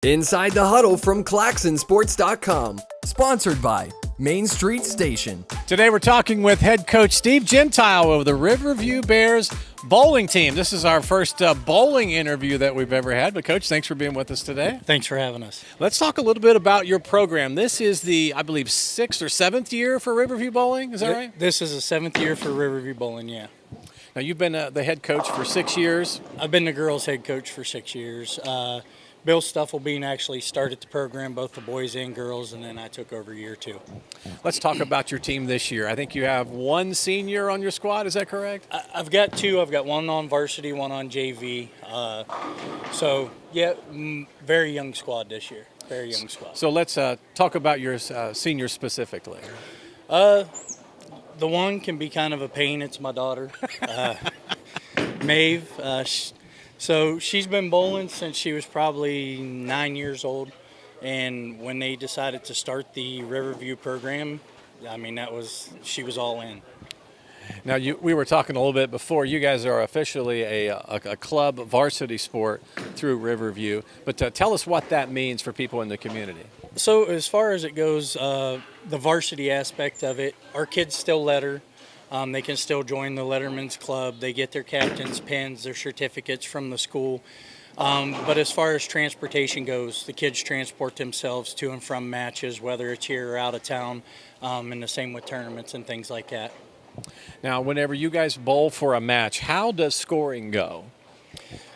Inside the Huddle from ClaxonSports.com. Sponsored by Main Street Station. Today we're talking with head coach Steve Gentile of the Riverview Bears bowling team. This is our first bowling interview that we've ever had. But, Coach, thanks for being with us today. Thanks for having us. Let's talk a little bit about your program. This is the, I believe, 6th or 7th year for Riverview Bowling. Is that right? This is the 7th year for Riverview Bowling, yeah. Now, you've been the head coach for 6 years. I've been the girls' head coach for 6 years. Bill Stufflebean actually started the program, both the boys and girls, and then I took over year 2. Let's talk about your team this year. I think you have one senior on your squad. Is that correct? I've got 2. I've got one on varsity, one on JV. Very young squad this year. Very young squad. So let's talk about your seniors specifically. The one can be kind of a pain. It's my daughter, Maeve. So she's been bowling since she was probably 9 years old, and when they decided to start the Riverview program, I mean, she was all in. Now, we were talking a little bit before. You guys are officially a club varsity sport through Riverview, but tell us what that means for people in the community. So as far as it goes, the varsity aspect of it, our kids still letter. They can still join the Letterman's Club. They get their captain's pins, their certificates from the school. But as far as transportation goes, the kids transport themselves to and from matches, whether it's here or out of town, and the same with tournaments and things like that. Now, whenever you guys bowl for a match, how does scoring go?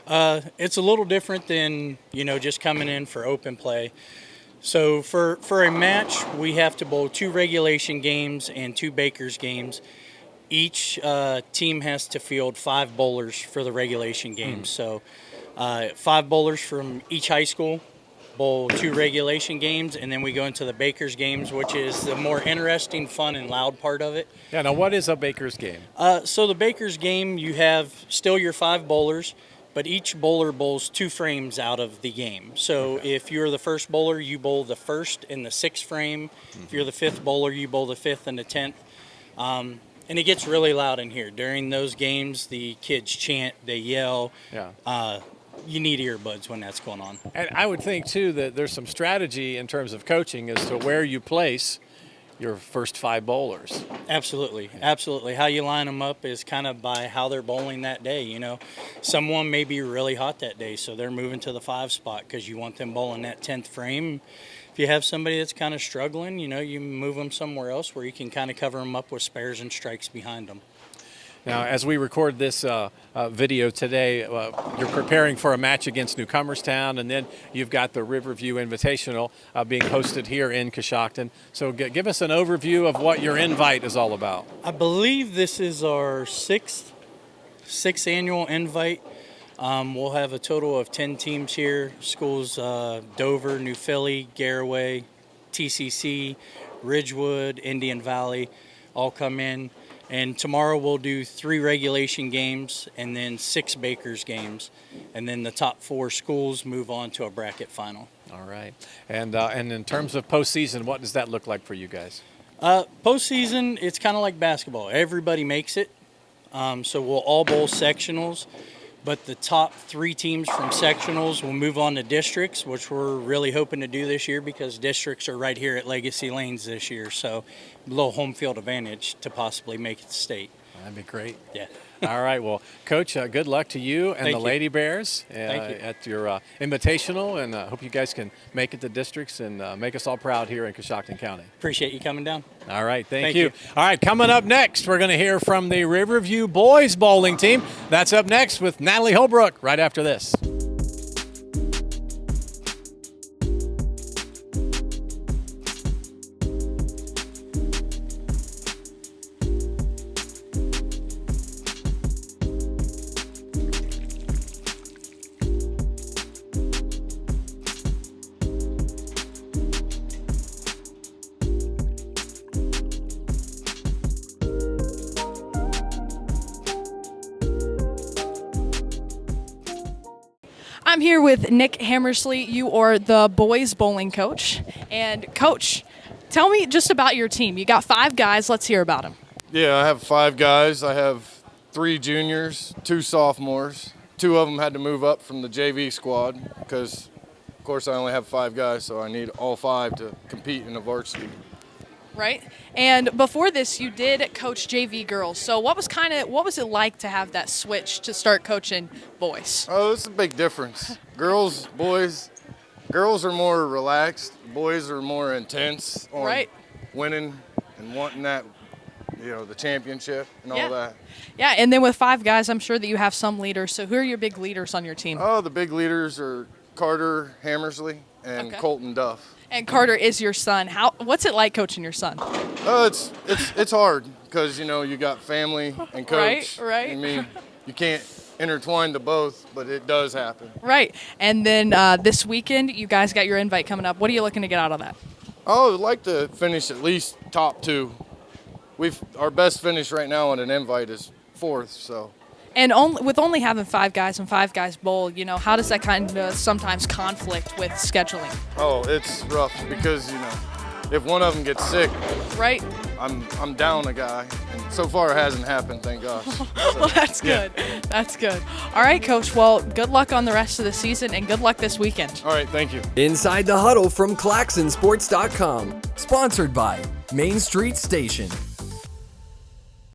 It's a little different than, just coming in for open play. So for a match, we have to bowl 2 regulation games and 2 Baker's games. Each team has to field 5 bowlers for the regulation games. So 5 bowlers from each high school bowl 2 regulation games, and then we go into the Baker's games, which is the more interesting, fun, and loud part of it. Yeah, now what is a Baker's game? So the Baker's game, you have still your 5 bowlers, but each bowler bowls 2 frames out of the game. So if you're the first bowler, you bowl the 1st and the 6th frame. If you're the 5th bowler, you bowl the 5th and the 10th. And it gets really loud in here. During those games, the kids chant, they yell. Yeah. You need earbuds when that's going on. And I would think, too, that there's some strategy in terms of coaching as to where you place your first 5 bowlers. Absolutely. Absolutely. How you line them up is kind of by how they're bowling that day. Someone may be really hot that day, so they're moving to the 5 spot because you want them bowling that 10th frame. If you have somebody that's kind of struggling, you move them somewhere else where you can kind of cover them up with spares and strikes behind them. Now, as we record this video today, you're preparing for a match against Newcomerstown, and then you've got the Riverview Invitational being hosted here in Coshocton. So give us an overview of what your invite is all about. I believe this is our sixth annual invite. We'll have a total of 10 teams here. Schools Dover, New Philly, Garaway, TCC, Ridgewood, Indian Valley all come in. And tomorrow we'll do 3 regulation games and then 6 Baker's games. And then the top 4 schools move on to a bracket final. All right. And in terms of postseason, what does that look like for you guys? Postseason, it's kind of like basketball. Everybody makes it. So we'll all bowl sectionals. But the top 3 teams from sectionals will move on to districts, which we're really hoping to do this year because districts are right here at Legacy Lanes this year. So a little home field advantage to possibly make it to state. That'd be great. Yeah. All right. Well, Coach, good luck to you and Thank the you. Lady Bears Thank you. at your invitational, and hope you guys can make it to districts and make us all proud here in Coshocton County. Appreciate you coming down. All right. Thank you. you. All right. Coming up next, we're going to hear from the Riverview Boys Bowling Team. That's up next with Natalie Holbrook right after this. I'm here with Nick Hammersley. You are the boys bowling coach. And Coach, tell me just about your team. You got 5 guys. Let's hear about them. Yeah, I have 5 guys. I have 3 juniors, 2 sophomores. 2 of them had to move up from the JV squad because Of course, I only have 5 guys, so I need all 5 to compete in the varsity. Right. And before this, you did coach JV girls. So what was it like to have that switch to start coaching boys? Oh, it's a big difference. Girls, boys, girls are more relaxed. Boys are more intense on Right. winning and wanting that, the championship and all that. Yeah, and then with 5 guys, I'm sure that you have some leaders. So who are your big leaders on your team? Oh, the big leaders are Carter Hammersley and Okay. Colton Duff. And Carter is your son. What's it like coaching your son? Oh, it's hard because you got family and coach. Right. I mean, you can't intertwine the both, but it does happen. Right. And then this weekend, you guys got your invite coming up. What are you looking to get out of that? I would like to finish at least top 2. Our best finish right now on an invite is 4th. So. And with only having 5 guys and 5 guys bowl, how does that kind of sometimes conflict with scheduling? Oh, it's rough because if one of them gets sick, Right. I'm down a guy, and so far it hasn't happened, thank gosh. Well, that's good. That's good. All right, Coach. Well, good luck on the rest of the season, and good luck this weekend. All right, thank you. Inside the Huddle from ClaxonSports.com. Sponsored by Main Street Station.